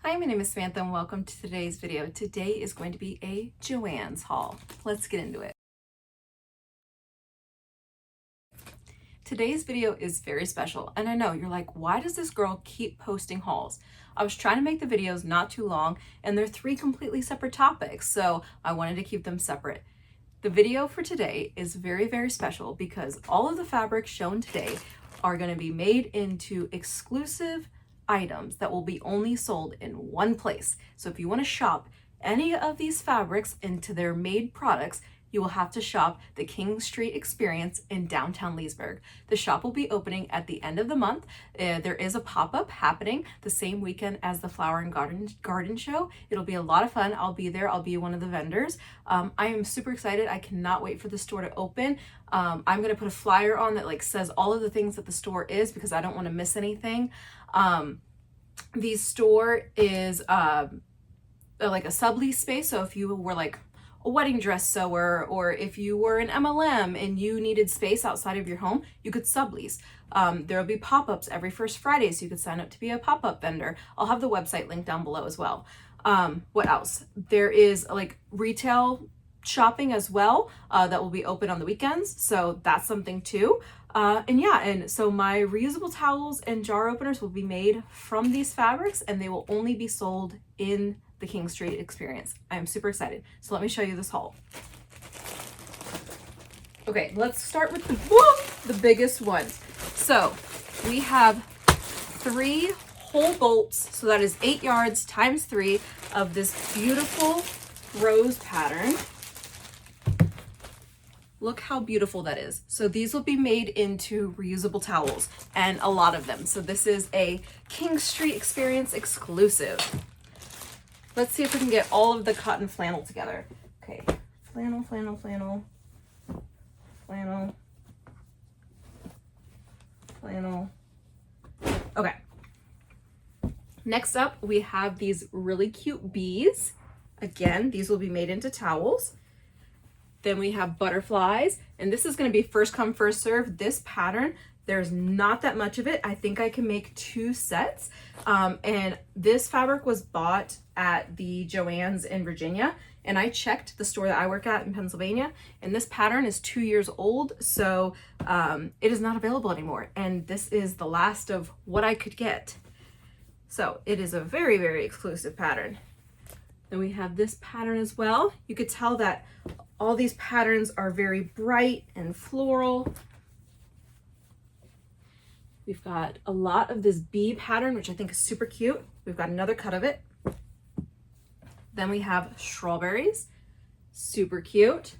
Hi, my name is Samantha and welcome to today's video. Today is going to be a Joann's haul. Let's get into it. Today's video is very special, and I know you're like, why does this girl keep posting hauls? I was trying to make the videos not too long, and they're 3 completely separate topics, so I wanted to keep them separate. The video for today is very, very special because all of the fabrics shown today are going to be made into exclusive items that will be only sold in one place. So if you want to shop any of these fabrics into their made products, you will have to shop the King Street Experience in downtown Leesburg. The shop will be opening at the end of the month. There is a pop-up happening the same weekend as the Flower and Garden Show. It'll be a lot of fun. I'll be there. I'll be one of the vendors. I am super excited. I cannot wait for the store to open. I'm going to put a flyer on that says all of the things that the store is because I don't want to miss anything. The store is like a sublease space. So if you were like a wedding dress sewer, or if you were an MLM and you needed space outside of your home, you could sublease. There will be pop-ups every first Friday, so you could sign up to be a pop-up vendor. I'll have the website linked down below as well. What else? There is like retail shopping as well that will be open on the weekends, so that's something too. And so my reusable towels and jar openers will be made from these fabrics, and they will only be sold in the King Street Experience. I am super excited. So let me show you this haul. Okay, let's start with the biggest ones. So we have 3 whole bolts. So that is 8 yards times 3 of this beautiful rose pattern. Look how beautiful that is. So these will be made into reusable towels, and a lot of them. So this is a King Street Experience exclusive. Let's see if we can get all of the cotton flannel together. Okay, flannel, flannel, flannel, flannel, flannel. Okay. Next up, we have these really cute bees. Again, these will be made into towels. Then we have butterflies, and this is going to be first come, first serve. This pattern, there's not that much of it. I think I can make 2 sets. And this fabric was bought at the Joann's in Virginia, and I checked the store that I work at in Pennsylvania, and this pattern is 2 years old, so it is not available anymore. And this is the last of what I could get. So it is a very, very exclusive pattern. Then we have this pattern as well. You could tell that all these patterns are very bright and floral. We've got a lot of this bee pattern, which I think is super cute. We've got another cut of it. Then we have strawberries, super cute.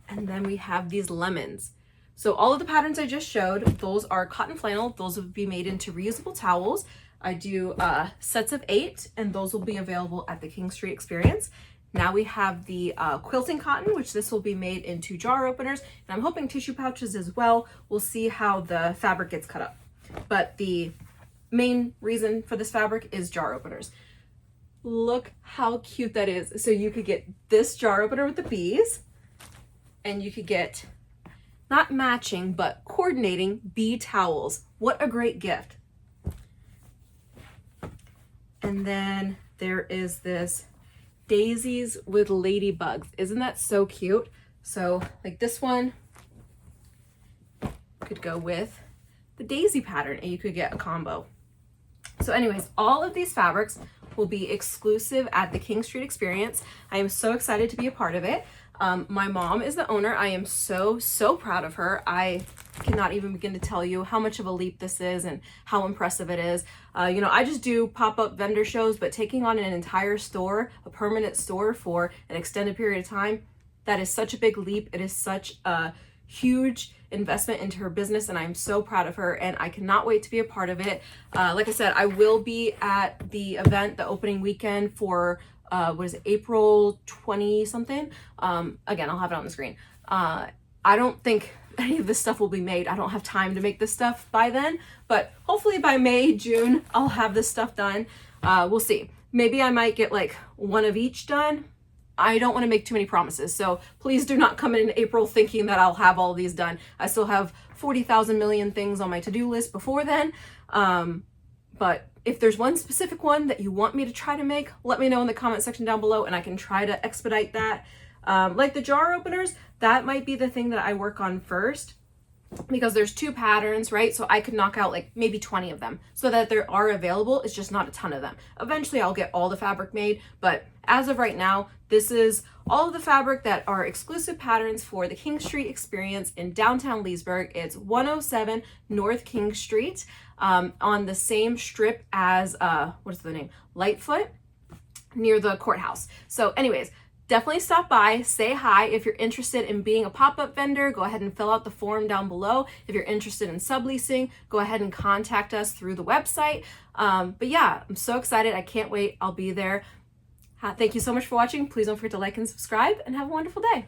And then we have these lemons. So all of the patterns I just showed, those are cotton flannel. Those will be made into reusable towels. I do sets of 8, and those will be available at the King Street Experience. Now we have the quilting cotton, which this will be made into jar openers, and I'm hoping tissue pouches as well. We'll see how the fabric gets cut up. But the main reason for this fabric is jar openers. Look how cute that is. So you could get this jar opener with the bees, and you could get not matching, but coordinating bee towels. What a great gift. And then there is this daisies with ladybugs. Isn't that so cute? So like this one could go with the daisy pattern, and you could get a combo. So anyways, all of these fabrics will be exclusive at the King Street Experience. I am so excited to be a part of it. My mom is the owner. I am so proud of her. I cannot even begin to tell you how much of a leap this is and how impressive it is. I just do pop-up vendor shows, but taking on an entire store, a permanent store for an extended period of time, that is such a big leap. It is such a huge investment into her business, and I'm so proud of her, and I cannot wait to be a part of it. Like I said, I will be at the event, the opening weekend for what is it, April 20 something. Again, I'll have it on the screen. I don't think any of this stuff will be made. I don't have time to make this stuff by then, but hopefully by May, June, I'll have this stuff done. We'll see. Maybe I might get like 1 of each done. I don't want to make too many promises, so please do not come in April thinking that I'll have all these done. I still have 40,000 million things on my to-do list before then, but If there's one specific one that you want me to try to make, let me know in the comment section down below and I can try to expedite that. Like the jar openers, that might be the thing that I work on first, because there's 2 patterns, right? So I could knock out like maybe 20 of them so that there are available. It's just not a ton of them. Eventually I'll get all the fabric made, but as of right now, this is all of the fabric that are exclusive patterns for the King Street experience in downtown Leesburg. It's 107 North King Street, on the same strip as, what is the name? Lightfoot, near the courthouse. So anyways, definitely stop by, say hi. If you're interested in being a pop-up vendor, go ahead and fill out the form down below. If you're interested in subleasing, go ahead and contact us through the website. But yeah, I'm so excited. I can't wait. I'll be there. Thank you so much for watching. Please don't forget to like and subscribe, and have a wonderful day.